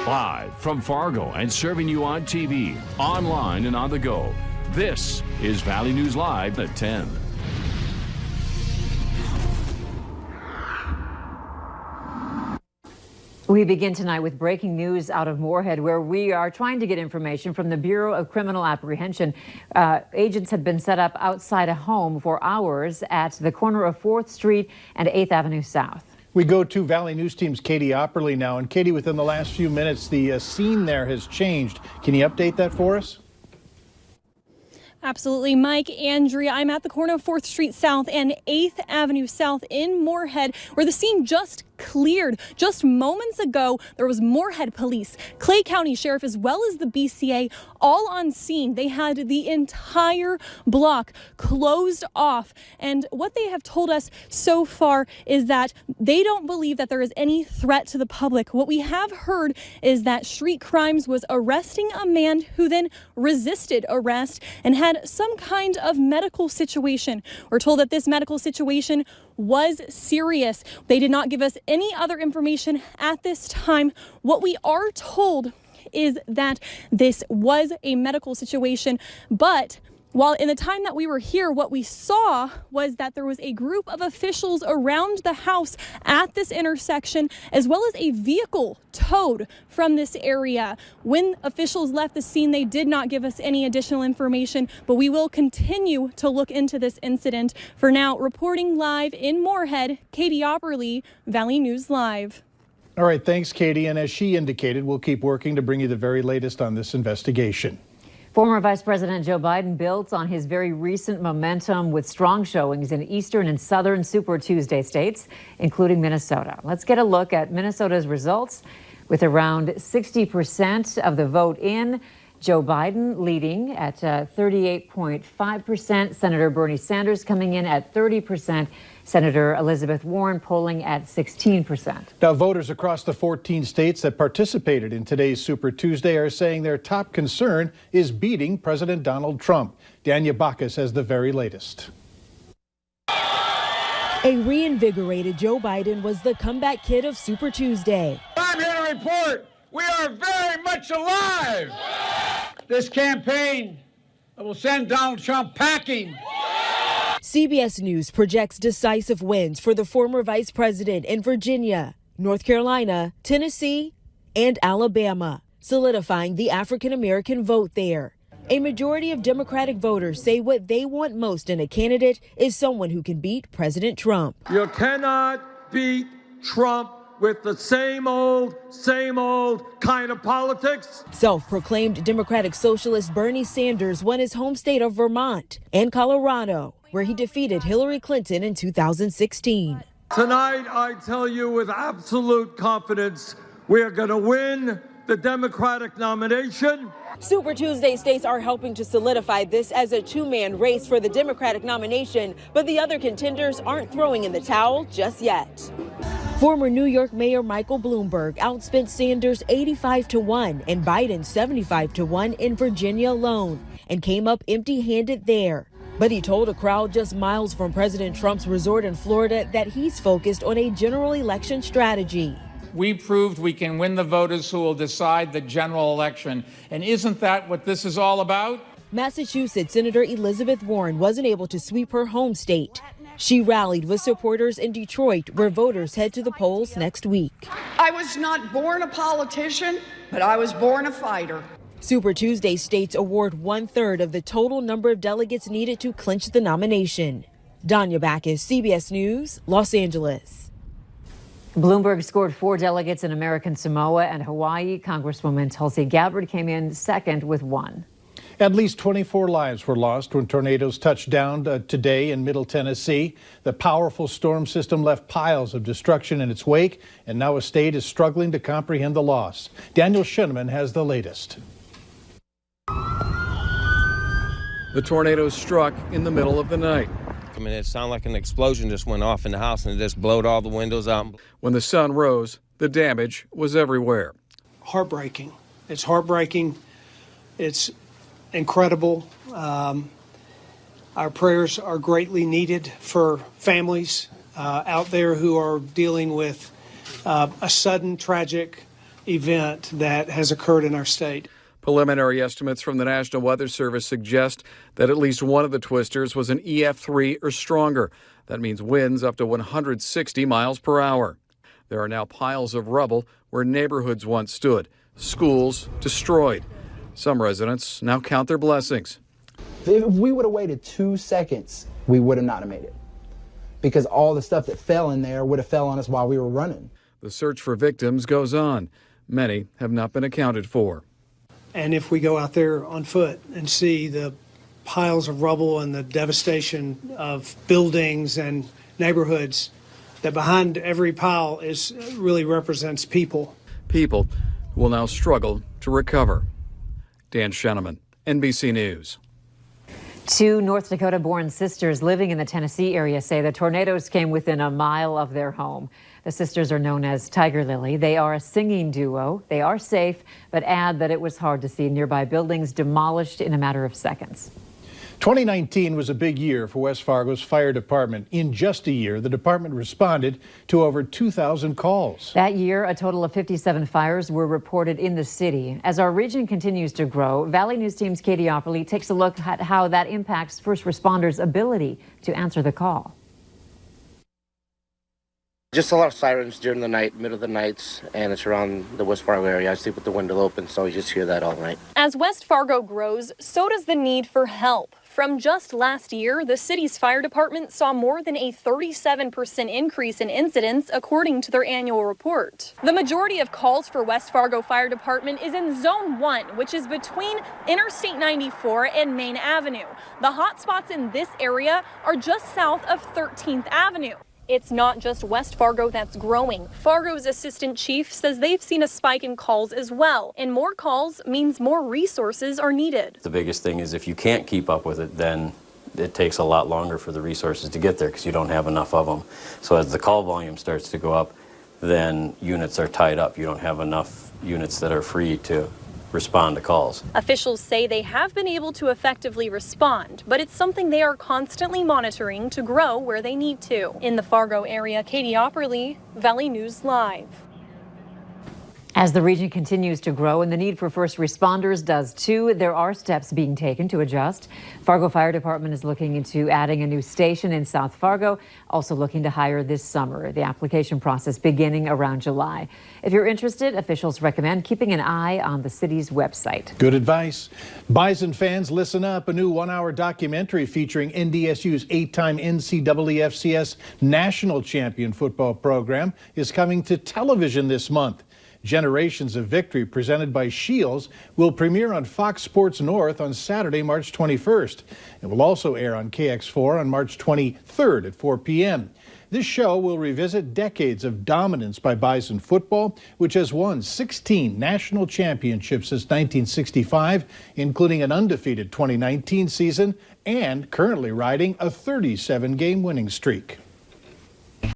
Live from Fargo and serving you on TV, online, and on the go. This is Valley News Live at 10. We begin tonight with breaking news out of Moorhead, where we are trying to get information from the Bureau of Criminal Apprehension. Agents had been set up outside a home for hours at the corner of 4th Street and 8th Avenue South. We go to Valley News Team's Katie Opperly now. And Katie, within the last few minutes, the scene there has changed. Can you update that for us? Absolutely, Mike, Andrea, I'm at the corner of 4th Street South and 8th Avenue South in Moorhead, where the scene just cleared. Just moments ago, there was Moorhead Police, Clay County Sheriff, as well as the BCA, all on scene. They had the entire block closed off. And what they have told us so far is that they don't believe that there is any threat to the public. What we have heard is that Street Crimes was arresting a man who then resisted arrest and had some kind of medical situation. We're told that this medical situation was serious. They did not give us any other information at this time. What we are told is that this was a medical situation, but while in the time that we were here, what we saw was that there was a group of officials around the house at this intersection, as well as a vehicle towed from this area. When officials left the scene, they did not give us any additional information, but we will continue to look into this incident. For now, reporting live in Moorhead, Katie Opperly, Valley News Live. All right, thanks, Katie. And as she indicated, we'll keep working to bring you the very latest on this investigation. Former Vice President Joe Biden builds on his very recent momentum with strong showings in eastern and southern Super Tuesday states, including Minnesota. Let's get a look at Minnesota's results. With around 60% of the vote in, Joe Biden leading at 38.5%, Senator Bernie Sanders coming in at 30%, Senator Elizabeth Warren polling at 16%. Now, voters across the 14 states that participated in today's Super Tuesday are saying their top concern is beating President Donald Trump. Danya Bacchus has the very latest. A reinvigorated Joe Biden was the comeback kid of Super Tuesday. I'm here to report we are very much alive. This campaign will send Donald Trump packing. CBS News projects decisive wins for the former vice president in Virginia, North Carolina, Tennessee, and Alabama, solidifying the African-American vote there. A majority of Democratic voters say what they want most in a candidate is someone who can beat President Trump. You cannot beat Trump with the same old kind of politics. Self-proclaimed Democratic Socialist Bernie Sanders won his home state of Vermont and Colorado, where he defeated Hillary Clinton in 2016. Tonight, I tell you with absolute confidence, we are going to win the Democratic nomination. Super Tuesday states are helping to solidify this as a two-man race for the Democratic nomination, but the other contenders aren't throwing in the towel just yet. Former New York Mayor Michael Bloomberg outspent Sanders 85-1 and Biden 75-1 in Virginia alone and came up empty-handed there. But he told a crowd just miles from President Trump's resort in Florida that he's focused on a general election strategy. We proved we can win the voters who will decide the general election. And isn't that what this is all about? Massachusetts Senator Elizabeth Warren wasn't able to sweep her home state. She rallied with supporters in Detroit, where voters head to the polls next week. I was not born a politician, but I was born a fighter. Super Tuesday states award 1/3 of the total number of delegates needed to clinch the nomination. Danya Bacchus, CBS News, Los Angeles. Bloomberg scored 4 delegates in American Samoa and Hawaii. Congresswoman Tulsi Gabbard came in second with 1. At least 24 lives were lost when tornadoes touched down today in Middle Tennessee. The powerful storm system left piles of destruction in its wake, and now a state is struggling to comprehend the loss. Daniel Shinneman has the latest. The tornado struck in the middle of the night. I mean, it sounded like an explosion just went off in the house and it just blowed all the windows out. When the sun rose, the damage was everywhere. Heartbreaking. It's heartbreaking. It's incredible. Our prayers are greatly needed for families out there who are dealing with a sudden tragic event that has occurred in our state. Preliminary estimates from the National Weather Service suggest that at least one of the twisters was an EF3 or stronger. That means winds up to 160 miles per hour. There are now piles of rubble where neighborhoods once stood, schools destroyed. Some residents now count their blessings. If we would have waited 2 seconds, we would have not made it, because all the stuff that fell in there would have fell on us while we were running. The search for victims goes on. Many have not been accounted for. And if we go out there on foot and see the piles of rubble and the devastation of buildings and neighborhoods, that behind every pile really represents people. People will now struggle to recover. Dan Scheneman, NBC News. Two North Dakota-born sisters living in the Tennessee area say the tornadoes came within a mile of their home. The sisters are known as Tiger Lily. They are a singing duo. They are safe, but add that it was hard to see nearby buildings demolished in a matter of seconds. 2019 was a big year for West Fargo's fire department. In just a year, the department responded to over 2,000 calls. That year, a total of 57 fires were reported in the city. As our region continues to grow, Valley News Team's Katie Opperly takes a look at how that impacts first responders' ability to answer the call. Just a lot of sirens during the night, middle of the nights, and it's around the West Fargo area. I sleep with the window open, so you just hear that all night. As West Fargo grows, so does the need for help. From just last year, the city's fire department saw more than a 37% increase in incidents, according to their annual report. The majority of calls for West Fargo Fire Department is in Zone 1, which is between Interstate 94 and Main Avenue. The hot spots in this area are just south of 13th Avenue. It's not just West Fargo that's growing. Fargo's assistant chief says they've seen a spike in calls as well, and more calls means more resources are needed. The biggest thing is if you can't keep up with it, then it takes a lot longer for the resources to get there because you don't have enough of them. So as the call volume starts to go up, then units are tied up. You don't have enough units that are free to respond to calls. Officials say they have been able to effectively respond, but it's something they are constantly monitoring to grow where they need to. In the Fargo area, Katie Opperly, Valley News Live. As the region continues to grow and the need for first responders does too, there are steps being taken to adjust. Fargo Fire Department is looking into adding a new station in South Fargo, also looking to hire this summer. The application process beginning around July. If you're interested, officials recommend keeping an eye on the city's website. Good advice. Bison fans, listen up. A new one-hour documentary featuring NDSU's 8-time NCAA-FCS national champion football program is coming to television this month. Generations of Victory, presented by Shields, will premiere on Fox Sports North on Saturday, March 21st. It will also air on KX4 on March 23rd at 4 p.m. This show will revisit decades of dominance by Bison football, which has won 16 national championships since 1965, including an undefeated 2019 season and currently riding a 37-game winning streak.